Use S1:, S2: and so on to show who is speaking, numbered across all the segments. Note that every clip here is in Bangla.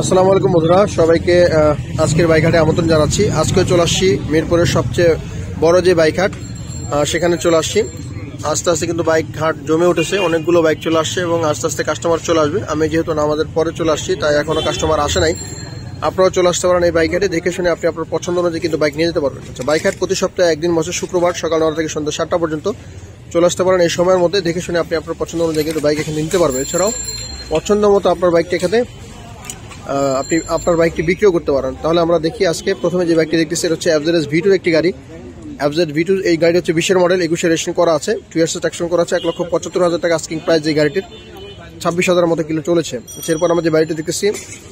S1: আসসালামু আলাইকুম বন্ধুরা, সবাইকে আজকের বাইক হাটে আমন্ত্রণ জানাচ্ছি। আজকে চলে আসছি মিরপুরের সবচেয়ে বড় যে বাইক হাট, সেখানে চলে আসছি। আস্তে আস্তে কিন্তু বাইক হাট জমে উঠেছে, অনেকগুলো বাইক চলে আসছে এবং আস্তে আস্তে কাস্টমার চলে আসবে। আমি যেহেতু নামাজের পরে চলে আসছি, তাই এখনো কাস্টমার আসে নাই। আপনারাও চলে আসতে পারেন এই বাইক হাটে, দেখে শুনে আপনি আপনার পছন্দ অনুযায়ী কিন্তু বাইক নিয়ে যেতে পারবেন। আচ্ছা, বাইক হাট প্রতি সপ্তাহে একদিন বসে, শুক্রবার সকাল 9টা থেকে সন্ধ্যা 7টা পর্যন্ত। চলে আসতে পারেন এই সময়ের মধ্যে, দেখে শুনে আপনি আপনার পছন্দ অনুযায়ী কিন্তু বাইক এখানে নিতে পারবেন। এছাড়াও পছন্দ মতো আপনার বাইকটা এখানে আপনি আপনার বাইকটি বিক্রিও করতে পারেন। তাহলে আমরা দেখি আজকে প্রথমে যে বাইকটি দেখতেছি, এটা হচ্ছে এফজেড V2 একটি গাড়ি। এফজেড V2 এই গাড়ি হচ্ছে 20-এর মডেল, 21-এ রেজিস্ট্রেশন করা আছে, 2 ইয়ার্স ট্যাক্সন করা আছে। 1,75,000 টাকা আস্কিং প্রাইস এই গাড়িটির, 26,000 মতো কিলো চলেছে। এরপর আমরা যে গাড়িটি দেখতেছি,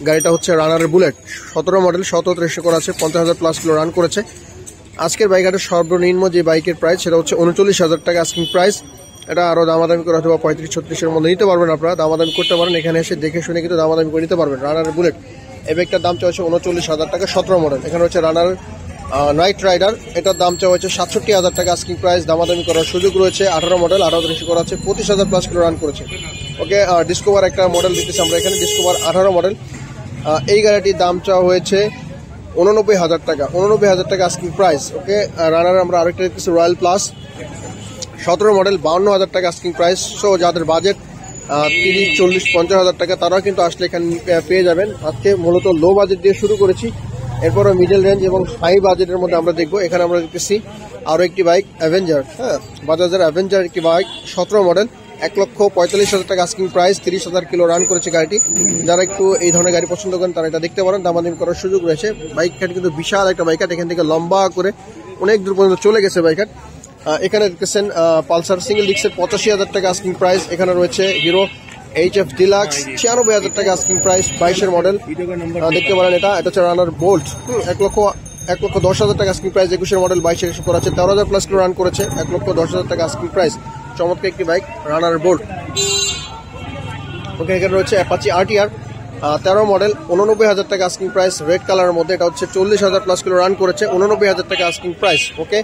S1: গাড়িটা হচ্ছে রানারের বুলেট, 17 মডেল, 17 রেজিস্ট্রেশন করা আছে, 50,000+ কিলো রান করেছে। আজকের বাইকটার সর্বনিম্ন যে বাইকের প্রাইস সেটা হচ্ছে 39,000 টাকা আস্কিং প্রাইস। এটা আরও দামাদামি করে অথবা 35-36-এর মধ্যে নিতে পারবেন। আপনারা দামাদামি করতে পারেন, এখানে এসে দেখে শুনে কিন্তু দামাদামি করে নিতে পারবেন। রানারের বুলেট এই বাইকটার দাম চাওয়া হচ্ছে 39,000 টাকা, 17 মডেল। এখানে হচ্ছে রানার নাইট রাইডার, এটার দাম চাওয়া হচ্ছে 67,000 টাকা আস্কিং প্রাইস। দামাদামি করার সুযোগ রয়েছে, 18 মডেল, 18 রেজিস্ট্রেশন করা আছে, 25,000+ কিলো রান করেছে। ওকে, ডিসকভার একটা মডেল দিতেছি আমরা এখানে, ডিসকভার 18 মডেল। এই গাড়িটির দাম চাওয়া হয়েছে 89,000 টাকা, 89,000 টাকা আস্কিং প্রাইস। ওকে, রানার আমরা আরেকটা দেখতেছি রয়্যাল প্লাস, 17 মডেল, 52,000 টাকা আস্কিং প্রাইস। সো যাদের বাজেট 30, 40, 50,000 টাকা, তারাও কিন্তু আসলে এখানে পেয়ে যাবেন। আজকে মূলত লো বাজেট দিয়ে শুরু করেছি, এরপরও মিডল রেঞ্জ এবং হাই বাজেটের মধ্যে আমরা দেখবো। এখানে আমরা দেখতেছি আরও একটি বাইক অ্যাভেঞ্জার, বাজাজের অ্যাভেঞ্জার একটি বাইক, 17 মডেল, 1,45,000 টাকা আস্কিং প্রাইস, 30,000 কিলো রান করেছে গাড়িটি। যারা একটু এই ধরনের গাড়ি পছন্দ করেন তারা এটা দেখতে পারেন, দামাদামি করার সুযোগ রয়েছে। বাইকটা কিন্তু বিশাল একটা বাইক, এখান থেকে লম্বা করে অনেক দূর পর্যন্ত চলে গেছে বাইক। এখানে দেখতেছেন পালসার সিঙ্গেল ডিস্কের 85,000 টাকা আস্কিং প্রাইস। এখানে রয়েছে হিরো HF ডিলাক্স, 96,000 টাকা আস্কিং প্রাইস, 22-এর মডেল, দেখতে পারেন। এটা হচ্ছে রানার বোল্ট, 1,10,000 টাকা আস্কিং প্রাইস, 21-এর মডেল, 22-এ রেজিস্ট্রেশন করা আছে, 13,000+ কিলো রান করেছে, 1,10,000 টাকা আস্কিং প্রাইস। চমৎকার একটি বাইক রানার বোল্ট। ওকে, এখানে রয়েছে অ্যাপাচি RTR, 13 মডেল, 89,000 টাকা আস্কিং প্রাইস, রেড কালারের মধ্যে। এটা হচ্ছে 40,000+ কিলো রান করেছে, 89,000 টাকা asking price. Okay,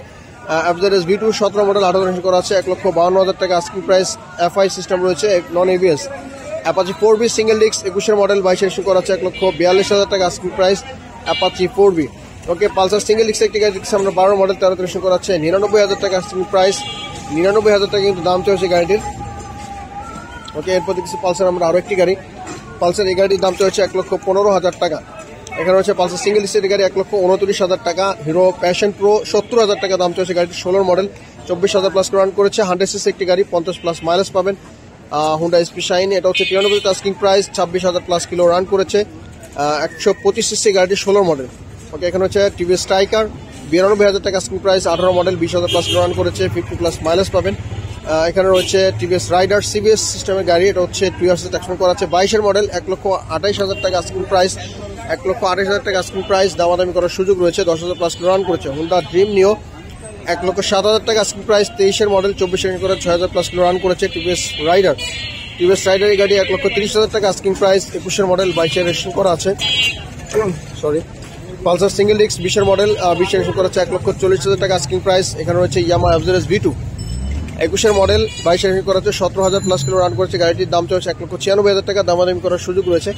S1: FZ V2 17 model, 18 registration করা আছে, 1,52,000 টাকা আস্কিং প্রাইস। FI সিস্টেম রয়েছে, non ABS। Apache 4B single disc, 21-এর মডেল, 22-এ রেজিস্ট্রেশন করা আছে, 1,42,000 টাকা asking price, Apache 4B। Okay, Pulsar single disc একটি গাড়ি দেখছি আমরা, 12 মডেল, 13 রেজিস্ট্রেশন করা আছে, 99,000 টাকা আস্কিং প্রাইস, 99,000 টাকা কিন্তু দাম চলছে গাড়িটির। ওকে, এরপর দেখছি পালসার আমরা আরও একটি গাড়ি, পালসার এই গাড়ির দাম চলছে 1,15,000 টাকা। এখানে হচ্ছে পালসার সিঙ্গেল ডিস্কের গাড়ি, 1,29,000 টাকা। হিরো প্যাশন প্রো 70,000 টাকা দাম চলছে গাড়িটি, 16 মডেল, 24,000+ রান করেছে, 100cc একটি গাড়ি, 50+ মাইলেজ পাবেন। হুন্ডা SP শাইন, এটা হচ্ছে 93,000 আস্কিং প্রাইস, 26,000+ কিলো রান করেছে, 125cc গাড়িটি, 16 মডেল। ওকে, এখানে হচ্ছে TVS স্ট্রাইকার, 92,000 টাকা asking price, 18 model, 20,000+ kilo run করেছে, 50+ মাইলেজ পাবেন। এখানে রয়েছে TVS রাইডার CBS সিস্টেমের গাড়ি, এটা হচ্ছে 2 ইয়ার্স ট্যাক্সন করা আছে, 22-এর মডেল, 1,28,000 টাকা আস্কিং প্রাইস, 1,28,000 টাকা আস্কিং প্রাইস। দামাদামি করার সুযোগ রয়েছে, 10,000+ কিলো রান করেছে। হুন্ডা ড্রিম নিও, 1,07,000 টাকা আস্কিং প্রাইস, 23-এর মডেল, 24 করে 6,000+ কিলো রান করেছে। TVS রাইডার এই গাড়ি, 1,30,000 টাকা আস্কিং প্রাইস, 21-এর মডেল, 22-এ রেজিস্ট্রেশন করা আছে। সরি, পালসার সিঙ্গেল ডিস্ক, 20-এর মডেল, 20-এ রেজিস্ট্রেশন করা আছে, 1,40,000 টাকা আস্কিং প্রাইস। এখানে রয়েছে ইয়ামাহা এফজেড V2, 21-এর মডেল, 22-এ রেজিস্ট্রেশন করা আছে, 17,000+ কিলো রান করেছে। গাড়িটির দাম চলছে 1,96,000 টাকা, দামাদামি করার সুযোগ রয়েছে।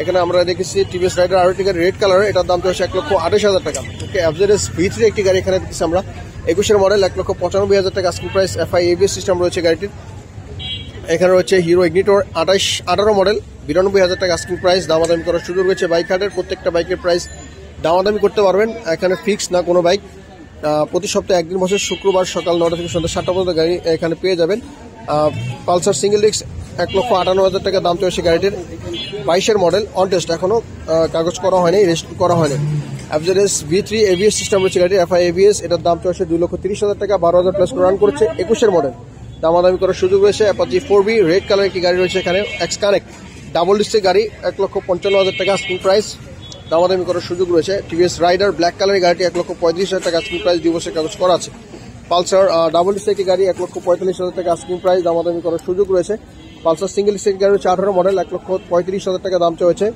S1: এখানে আমরা দেখেছি TVS রাইডার আরও একটি গাড়ি, রেড কালারের, এটার দাম চলছে 1,28,000 টাকা। ওকে, এফজেড V3 একটি গাড়ি এখানে দেখেছি আমরা, 21-এর মডেল, 1,95,000 টাকা asking price. FI ABS system রয়েছে গাড়িটির। এখানে রয়েছে হিরো ইগনিটর, 18 মডেল, 92,000 টাকা আস্কিং প্রাইস। দামাদামি করার সুযোগ রয়েছে। বাইক হাটের প্রত্যেকটা বাইকের প্রাইস দামাদামি করতে পারবেন, এখানে ফিক্স না কোনো বাইক। প্রতি সপ্তাহে একদিন বছর, শুক্রবার সকাল 9টা থেকে সন্ধ্যা 7টা পর্যন্ত গাড়ি এখানে পেয়ে যাবেন। পালসার সিঙ্গেল ডিস্ক, 1,58,000 টাকা দাম চলছে গাড়িটির, 22-এর মডেল, অন টেস্ট, এখনো কাগজ করা হয়নি, রেজিস্ট্রি করা হয়নি। এফজেড V3 ABS সিস্টেম রয়েছে গাড়ির, FI ABS, এটার দাম চলছে 2,30,000 টাকা, 12,000+ রান করেছে, 21-এর মডেল। দামাদামি করার সুযোগ রয়েছে। অ্যাপাচি 4B রেড কালার একটি গাড়ি রয়েছে এখানে, এক্স কানেক্ট ডাবল ডিস্কের গাড়ি, 1,55,000 টাকা আস্কিং প্রাইস। দামাদামি করার সুযোগ রয়েছে। TVS রাইডার ব্ল্যাক কালারের গাড়িটি, 1,35,000 টাকা আস্কিং প্রাইস, 2 বছরের কাগজ করা আছে। পালসার ডাবল ডিস্কের একটি গাড়ি, 1,45,000 টাকা আস্কিং প্রাইস, দামাদামি করার সুযোগ রয়েছে। পালসার সিঙ্গেল ডিস্কের গাড়ি হচ্ছে 18 মডেল, 1,35,000 টাকা দাম চলেছে।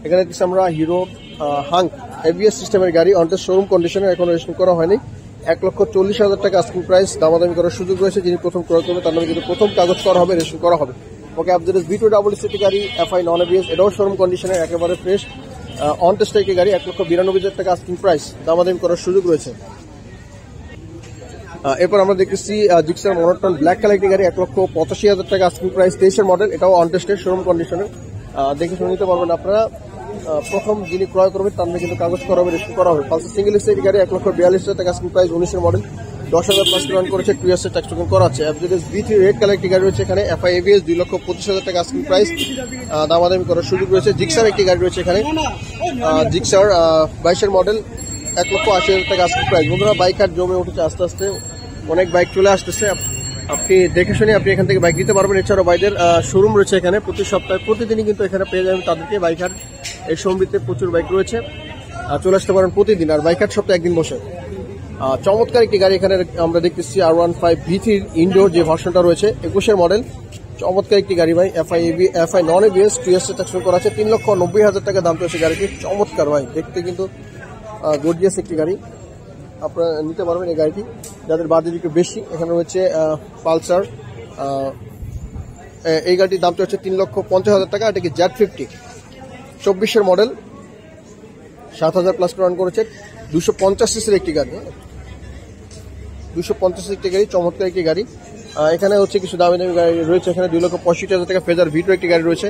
S1: এখানে দেখছি আমরা হিরো হাঙ্ক ABS সিস্টেমের গাড়ি, অনটেস্ট শোরুম কন্ডিশনে, এখনো রেজিস্ট্রেশন করা হয়নি, 1,40,000 টাকা আস্কিং প্রাইস। দামাদামি করার সুযোগ রয়েছে। যিনি প্রথম ক্রয় করবে তার নামে কিন্তু প্রথম কাগজ করা হবে, রেজিস্ট্রেশন করা হবে। ওকে আপনাদের V2 ডাবল সিটি গাড়ি FI নন এবিএস, এটাও শোরুম কন্ডিশনে একেবারে ফ্রেশ অন টেস্ট একটি গাড়ি, 1,92,000 টাকা আস্কিং প্রাইস, দামাদামি করার সুযোগ রয়েছে। এরপর আমরা দেখতেছি জিক্সার মনোটন ব্ল্যাক কালার একটি গাড়ি, 1,85,000 টাকা আস্কিং প্রাইস, 23-এর মডেল, এটাও অন টেস্টের শোরুম কন্ডিশনে, দেখে শুনে নিতে পারবেন আপনারা। প্রথম যিনি ক্রয় করবেন তার কিন্তু কাগজ করা হবে, রেজিস্ট্রেশন করা হবে। পালসার সিঙ্গেল এক্স গাড়ি 1,42,000 টাকা আস্কিং প্রাইস, 19-এর মডেল, 10,000 প্লাস রান করেছে, 2 ইয়ার্সের ট্যাক্স টোকেন করা আছে। এফজেডএস V3 রেড কালার একটি গাড়ি রয়েছে এখানে, FI ABS, 2,25,000 টাকা আস্কিং প্রাইস, দামাদামি করার সুযোগ রয়েছে। জিক্সার একটি গাড়ি রয়েছে এখানে, জিক্সার 22-এর মডেল, 1,80,000 টাকা আস্কিং প্রাইস। বন্ধুরা বাইক আর জমে উঠেছে আস্তে আস্তে, অনেক বাইক চলে আসতেছে, আপনি দেখে শুনে আপনি এখান থেকে বাইক নিতে পারবেন। এছাড়াও বাইকের শোরুম রয়েছে এখানে, প্রতি সপ্তাহে প্রতিদিনই কিন্তু এখানে পেয়ে যাবেন তাদেরকে। বাইকার এই শোরুমটিতে প্রচুর বাইক রয়েছে, চলে আসতে পারেন প্রতিদিন, আর বাইকার সপ্তাহে একদিন বসে। চমৎকার একটি গাড়ি এখানে আমরা দেখতেছি, R15 V3 ইনডোর যে ভার্সনটা রয়েছে, 21-এর মডেল, চমৎকার একটি গাড়ি ভাই, FI নন এবিএস, 2 ইয়ার্সের ট্যাক্স করা আছে, 3,90,000 টাকা দাম চলছে গাড়িটি। চমৎকার ভাই, দেখতে কিন্তু গর্জিয়াস একটি গাড়ি, আপনারা নিতে পারবেন এই গাড়িটি যাদের বাজেট একটু বেশি। এখানে রয়েছে পালসার, এই গাড়িটির দামটা হচ্ছে 3,50,000 টাকা। এটা কি Z50, 24-এর মডেল, 7,000 প্লাস রান করেছে, 250 সিসির একটি গাড়ি, 250 একটি গাড়ি, চমৎকার একটি গাড়ি। এখানে হচ্ছে কিছু দামি দামি গাড়ি রয়েছে এখানে, 2,65,000 টাকা ফেজার V2 একটি গাড়ি রয়েছে।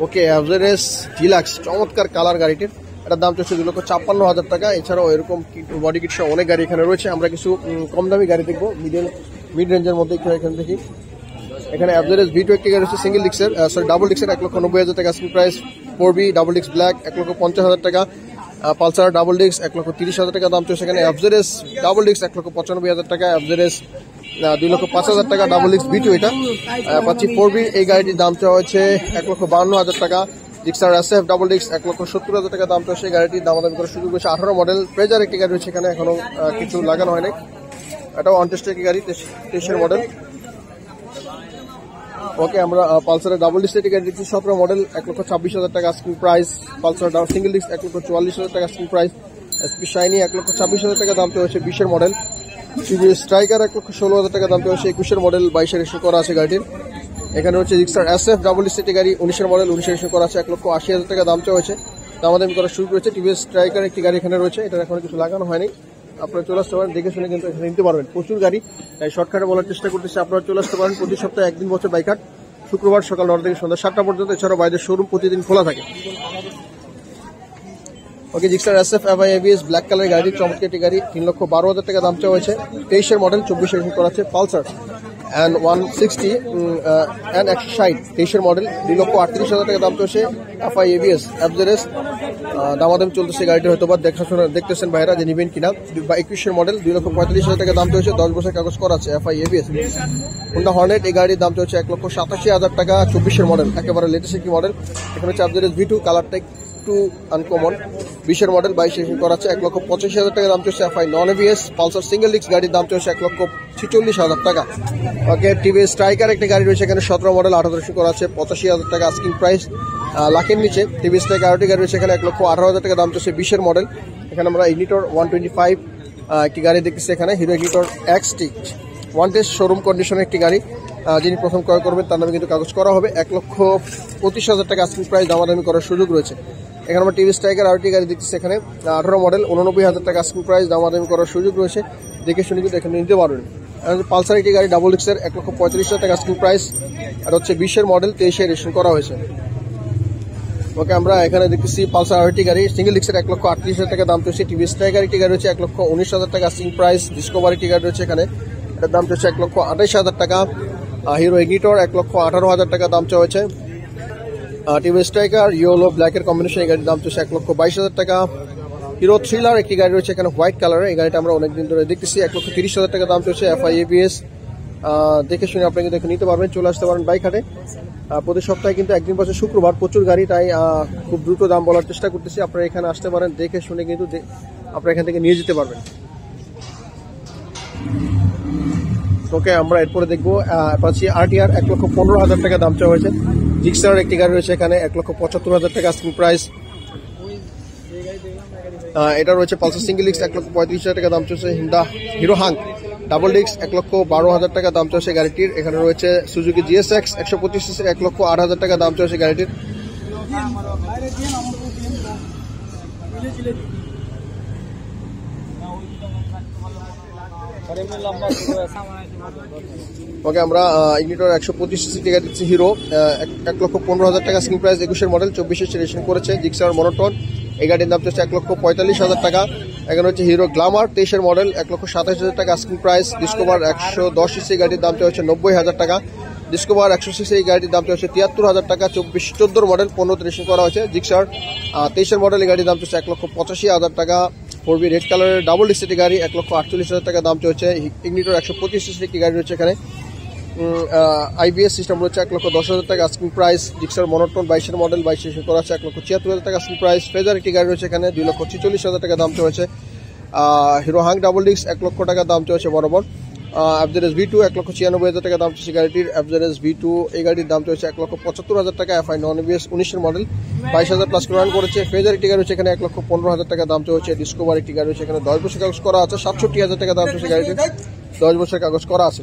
S1: ওকে অ্যাভারেজ ডিলাক্স, চমৎকার কালার গাড়িটির, এটার দাম হচ্ছে 2,56,000 টাকা। এছাড়াও এরকম বডি কিট সহ অনেক গাড়ি এখানে রয়েছে। আমরা কিছু কম দামি গাড়ি দেখবো, মিড রেঞ্জের মধ্যে এখানে দেখি। এখানে অ্যাভারেজ V2 একটি গাড়ি রয়েছে, সিঙ্গেল ডিক্সের, ডাবল ডিক্সের, 1,90,000 টাকা আস্কিং প্রাইস। 4B ডাবল ডিক্স ব্ল্যাক, 1,50,000 টাকা। পালসার ডাবল ডিক্স, 1,30,000 টাকা দাম চলছে এখানে। অ্যাভারেজ ডাবল ডিক্স 1,95,000 টাকা, অ্যাভারেজ 2,05,000 টাকা ডাবল ডিক্স V2 এটা পাচ্ছি। 4B এই গাড়িটির দাম চাওয়া হচ্ছে 1,52,000 টাকা। জিক্সার SF ডাবল ডিক্স, 1,70,000 টাকা দাম চলছে, গাড়িটির দামাদামি করার সুযোগ রয়েছে। 18 মডেল প্রেজার একটি গাড়ি রয়েছে এখানে, এখনো কিছু লাগানো হয়নি, এটাও অনটেস্টেড একটি গাড়ি, 23-এর মডেল। ওকে আমরা পালসারের ডাবল ডিক্স একটি গাড়ি দিচ্ছি, 17 মডেল, 1,26,000 টাকা আস্কিং প্রাইস। পালসার সিঙ্গেল ডিক্স 1,44,000 টাকা আস্কিং প্রাইস। SP শাইনি 1,26,000 টাকা দাম হচ্ছে, 20-এর মডেল। TVS স্ট্রাইকার 1,16,000 টাকা দাম হচ্ছে, 21-এর মডেল, 22-এর রেজিস্ট্রেশন করা আছে গাড়িটির। এখানে হচ্ছে জিক্সার SF ডাবল ডিক্স একটি গাড়ি, 19-এর মডেল, 19-এর রেজিস্ট্রেশন করা আছে, 1,80,000 টাকা দাম হচ্ছে, দামাদামি করার শুরু করেছে। TVS স্ট্রাইকার একটি গাড়ি এখানে রয়েছে, এটা এখনো কিছু লাগানো হয়নি, আপনারা চলে আসতে পারেন, দেখে শুনে কিন্তু এখানে নিতে পারবেন। প্রচুর গাড়ি, তাই শর্টকাটে বলার চেষ্টা করতেছি, আপনারা চলে আসতে পারেন। প্রতি সপ্তাহে একদিন বছর বাইক হাট, শুক্রবার সকাল 9টা থেকে সন্ধ্যা 7টা পর্যন্ত। এছাড়াও বাইরের শোরুম প্রতিদিন খোলা থাকে। ওকে Gixxer SF FI ABS black কালারের গাড়ি, চমৎকার একটি গাড়ি, 3,12,000 টাকা দাম চাওয়া হয়েছে, 23-এর মডেল, 24-এর রেজিস্ট্রেশন করা আছে। পালসার and 160 and 160, 23-এর মডেল, 2,38,000 টাকা দাম চলছে, FI ABS অ্যাভারেজ, দামাদাম চলতেছে গাড়িটি, হয়তো বা দেখাশোনা দেখতেছেন ভাইরা যে নিবেন কিনা। 21-এর মডেল, 2,45,000 টাকা দাম চলছে, 10 বছর কাগজ করা আছে, FI ABS। হোন্ডা হর্নেট এই গাড়ির দাম চলছে 1,87,000 টাকা, 24-এর মডেল, একেবারে লেটেস্ট একটি মডেল। এখানে হচ্ছে অ্যাভারেজ V2 কালারটা একটু আনকমন, 20-এর মডেল, 22 রেজিস্ট্রেশন করা আছে, 1,85,000 টাকা দাম চলছে, FI non ABS. Pulsar single ডিক্স গাড়ির দাম চলছে 1,46,000 টাকা। ওকে TVS স্ট্রাইকার একটা গাড়ি রয়েছে এখানে, 17 মডেল, 18 রেজিস্ট্রেশন করা আছে, 85,000 টাকা আস্কিং প্রাইস, লাখের নিচে। TVS স্ট্রাইকার আরেকটি গাড়ি রয়েছে এখানে, 1,18,000 টাকা দাম চলছে, 20-এর মডেল। এখানে আমরা ইগনিটর 125 একটি গাড়ি দেখতেছি এখানে, hero ignitor XT, one test showroom কন্ডিশনের একটি গাড়ি। যিনি প্রথম ক্রয় করবেন তার নামে কিন্তু কাগজ করা হবে, 1,25,000 টাকা আস্কিং প্রাইস, দামাদামি করার সুযোগ রয়েছে। এখানে আমরা TVS স্ট্রাইকার আরেকটি গাড়ি দেখতেছি এখানে, 18 মডেল, 89,000 টাকা আস্কিং প্রাইস, দামাদামি করার সুযোগ রয়েছে, দেখে শুনে কিন্তু এখানে নিতে পারবেন। পালসার একটি গাড়ি ডাবল ডিক্সের, 1,35,000 টাকা আস্কিং প্রাইস, আর হচ্ছে 20-এর মডেল, 23-এর রেজিস্ট্রেশন করা হয়েছে। ওকে আমরা এখানে দেখতেছি পালসার আরেকটি গাড়ি, সিঙ্গেল ডিক্সের, 1,38,000 টাকা দাম চলছে। TVS স্ট্রাইকার একটি গাড়ি রয়েছে, 1,19,000 টাকা আস্কিং প্রাইস। ডিসকভার একটি গাড়ি রয়েছে এখানে, এটার দাম চলছে 1,28,000 টাকা। হিরো ইগনিটর 1,18,000 টাকা দাম চাওয়া হয়েছে। TVS স্ট্রাইকার ইয়েলো ব্ল্যাকের কম্বিনেশন, এই গাড়ির দাম চলছে 1,22,000 টাকা। হিরো থ্রিলার একটি গাড়ি রয়েছে এখানে, হোয়াইট কালারের, এই গাড়িটা আমরা অনেকদিন ধরে দেখতেছি, 1,30,000 টাকা দাম চলছে, FI ABS। দেখে শুনে আপনি কিন্তু নিতে পারবেন, চলে আসতে পারেন বাইক হাটে। প্রতি সপ্তাহে কিন্তু একদিন বছর শুক্রবার, প্রচুর গাড়ি, তাই খুব দ্রুত দাম বলার চেষ্টা করতেছি। আপনারা এখানে আসতে পারেন, দেখে শুনে কিন্তু আপনারা এখান থেকে নিয়ে যেতে পারবেন। ওকে আমরা এরপরে দেখবো পাচ্ছি RTR, 1,15,000 টাকা দাম চাওয়া হয়েছে। জিক্সার একটি গাড়ি রয়েছে এখানে, 1,75,000 টাকা আস্কিং প্রাইস। এটা রয়েছে পালসার সিঙ্গেল ডিক্স, 1,35,000 টাকা দাম চলছে। হিরো হাঙ্ক ডাবল ডিস্ক 1,12,000 টাকা দাম চলছে গাড়িটির। এখানে রয়েছে সুজুকি GSX 125 সিসির 1,08,000 টাকা দাম চলছে গাড়িটির। ওকে, আমরা ইগনিটর 125 সিসি গাড়ি দিচ্ছি হিরো, 1,15,000 টাকা স্ক্রিন প্রাইস, 21-এর মডেল, 24-এর রেজিস্ট্রেশন করেছে, জিক্সার মনোটন। এই গাড়ির দাম চলছে 1,45,000 টাকা। এখানে হচ্ছে হিরো গ্ল্যামার 23-এর মডেল, 1,27,000 টাকা স্ক্রিন প্রাইস। ডিসকভার 110 সিসি গাড়ির দাম চলছে 90,000 টাকা। ডিসকভার 100 সিসি এই গাড়ির দাম চলছে 73,000 টাকা। 14 মডেল, 15 রেজিস্ট্রেশন করা হয়েছে। জিক্সার 23-এর মডেল, এই গাড়ির দাম চলছে 1,85,000 টাকা। 4B রেড কালারের ডাবল ডিস্ক গাড়ি, 1,48,000 টাকা দাম চলছে। ইগনিটর 125 সিসি একটি গাড়ি রয়েছে এখানে, IBS সিস্টেম রয়েছে, 1,10,000 টাকা স্ক্রিন প্রাইস। জিক্সার মনোটন 22-এর মডেল, 22 রেজিস্ট্রেশন করা আছে, 1,76,000 টাকা স্ক্রিন প্রাইস। ফেজার একটি গাড়ি রয়েছে এখানে, 2,46,000 টাকা দাম চলছে। হিরো হাং ডাবল ডিস্ক 1 লক্ষ টাকা দাম চলছে বরাবর। FZS V2 1,96,000 টাকা দাম চলছে গাড়িটির। FZS V2 এই গাড়ির দাম চলছে 1,75,000 টাকা। FI নন ABS 19-এর মডেল, 22,000 প্লাস রান করেছে। ফেজার একটি গাড়ি রয়েছে এখানে, 1,15,000 টাকা দাম চলছে। ডিসকভার একটি গাড়ি রয়েছে এখানে, 10 বছর কাগজ করা আছে, 67,000 টাকা দাম চলছে গাড়িটির, 10 বছর কাগজ করা আছে।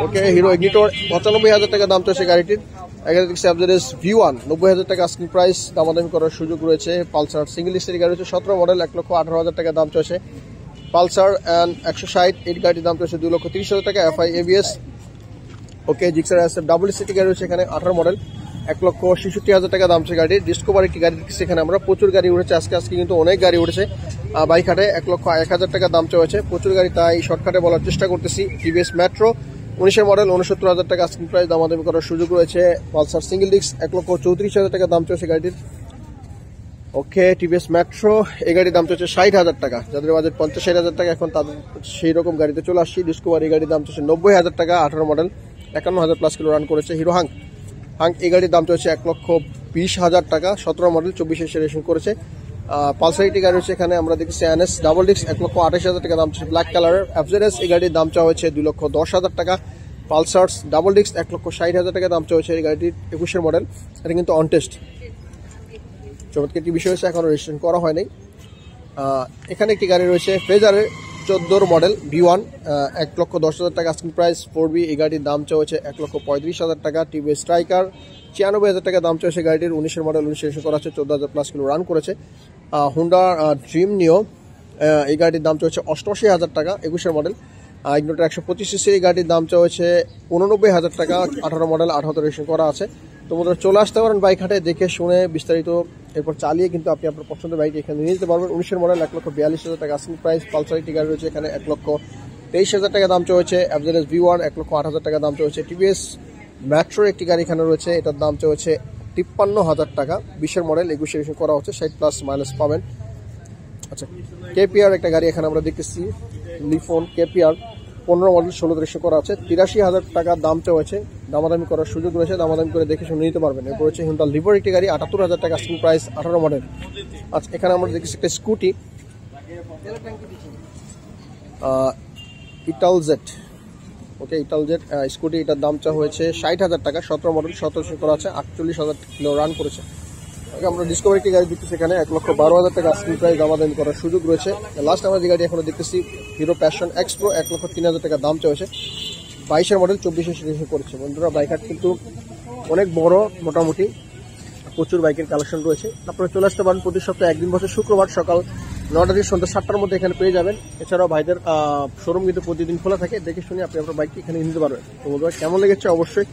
S1: ওকে, হিরো ইগনিটর 95,000 টাকা দাম চলছে গাড়িটির। এখানে দেখছি FZS V1 90,000 টাকা স্ক্রিন প্রাইস, দামাদামি করার সুযোগ রয়েছে। পালসার সিঙ্গেল ডিস্কের গাড়ি রয়েছে, 17 মডেল, 1,18,000 টাকা দাম চলছে। পালসার 160 এই গাড়ির দাম চলছে 2,30,000 টাকা। FI ABS। ওকে, জিক্সার SF ডাবল সিটি গাড়ি রয়েছে এখানে, 18 মডেল, 1,66,000 টাকা দাম চলছে গাড়ির। ডিসকভার একটি গাড়ি সেখানে আমরা প্রচুর গাড়ি উঠেছে আজকে কিন্তু অনেক গাড়ি উঠেছে বাইক হাটে, 1,01,000 টাকা দাম চলছে, প্রচুর গাড়ি, তাই শর্টকাটে বলার চেষ্টা করতেছি। TVS মেট্রো 19-এর মডেল, 69,000 টাকা স্ক্রিন প্রাইস, দামাদামি করার সুযোগ রয়েছে। পালসার সিঙ্গেল ডিস্ক 1,34,000 টাকা দাম চলছে গাড়িটির। ওকে, TVS মেট্রো এই গাড়ির দাম চলছে 60,000 টাকা। যাদের বাজেট 50-60,000 টাকা, এখন তাদের সেই রকম গাড়িতে চলে আসছি। ডিসকভার এই গাড়ির দাম চলছে 90,000 টাকা, 18 মডেল, 51,000 প্লাস কিলো রান করেছে। হিরো হাং এই গাড়ির দাম চলছে 1,20,000 টাকা, 17 মডেল, 24-এর রেজিস্ট্রেশন করেছে। পালসার একটি গাড়ি রয়েছে এখানে, আমরা দেখছি NS ডাবল ডিস্ক 1,28,000 টাকা দাম চলছে, ব্ল্যাক কালারের। FZS এই গাড়ির দাম চাওয়া হয়েছে 2,10,000 টাকা। পালসার্স ডাবল ডিস্ক 1,60,000 টাকা দাম চলছে এই গাড়িটির, 21-এর মডেল, এটা কিন্তু অনটেস্ট। চমৎকার একটি বিষয় হচ্ছে এখনো রেজিস্ট্রেশন করা হয়নি। এখানে একটি গাড়ি রয়েছে ফেজারের 14 মডেল V1, 1,10,000 টাকা স্ক্রিন প্রাইস। 4B এই গাড়ির দাম চলছে 1,35,000 টাকা। TVS স্ট্রাইকার 96,000 টাকা দাম চলছে গাড়িটির, 19-এর মডেল, 19 রেজিস্ট্রেশন করা আছে, 14,000 প্লাস কিলো রান করেছে। হুন্ডা ড্রিম নিও এই গাড়ির দাম চলছে 88,000 টাকা, 21-এর মডেল। ইগনিটর 125 সিসি এই গাড়ির দাম চলছে 89,000 টাকা, 18 মডেল, 18 রেজিস্ট্রেশন করা আছে। তোমাদের চলে আসতে পারেন বাইক হাটে, দেখে শুনে বিস্তারিত এরপর চালিয়ে কিন্তু আপনি আপনার পছন্দের বাইক এখানে নিয়ে যেতে পারবেন। 19-এর মডেল, 1,42,000 টাকা স্ক্রিন প্রাইস। পালসার একটি গাড়ি রয়েছে এখানে, 1,23,000 টাকা দাম চলছে। FZS V1 1,08,000 টাকা দাম চলছে। TVS মেট্রো একটি গাড়ি এখানে রয়েছে, এটার দাম চলছে 53,000 টাকা, 20-এর মডেল, 21 রেজিস্ট্রেশন করা হচ্ছে, 60 প্লাস মাইলেজ পাবেন। আচ্ছা, KPR একটা গাড়ি এখানে আমরা দেখতেছি, লিফোন KPR 15 মডেল, 16 রেজিস্ট্রেশন করা আছে, 83,000 টাকা দাম চলছে, দামাদামি করার সুযোগ রয়েছে, দামাদামি করে দেখে শুনে নিতে পারবেন। এরপর হচ্ছে হুন্ডা লিভার একটি গাড়ি, 78,000 টাকা স্ক্রিন প্রাইস, 18 মডেল। আচ্ছা, এখানে আমরা দেখছি একটা স্কুটি ইটালজেট। ওকে, ইটালজেট স্কুটি, এটার দামটা হয়েছে 60,000 টাকা, 17 মডেল, 17 রেজিস্ট্রেশন করা আছে, 48,000 কিলো রান করেছে। আমরা ডিসকভার একটি গাড়ি দেখতেছি এখানে, 1,12,000 টাকা স্ক্রিন প্রাইস, দামাদামি করার সুযোগ রয়েছে। লাস্ট আমরা যে গাড়ি এখন দেখতেছি হিরো প্যাশন এক্সপ্রো, 1,03,000 টাকা দাম চলছে, 22-এর মডেল, 24-এর রেজিস্ট্রেশন করেছে। বন্ধুরা, বাইক হাট কিন্তু অনেক বড়, মোটামুটি প্রচুর বাইকের কালেকশন রয়েছে। আপনারা চলে আসতে পারেন প্রতি সপ্তাহে একদিন বছর শুক্রবার সকাল 9টা থেকে সন্ধ্যা 7টার মধ্যে এখানে পেয়ে যাবেন। এছাড়াও ভাইদের শোরুম কিন্তু প্রতিদিন খোলা থাকে, দেখে শুনে আপনি আপনার বাইকটি এখানে নিতে পারবেন। তো বন্ধুরা, কেমন লেগেছে অবশ্যই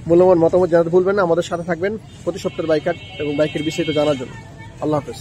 S1: মূল্যবান মতামত জানাতে ভুলবেন না। আমাদের সাথে থাকবেন প্রতি সপ্তাহের বাইক হাট এবং বাইকের বিস্তারিত জানার জন্য। আল্লাহ হাফেজ।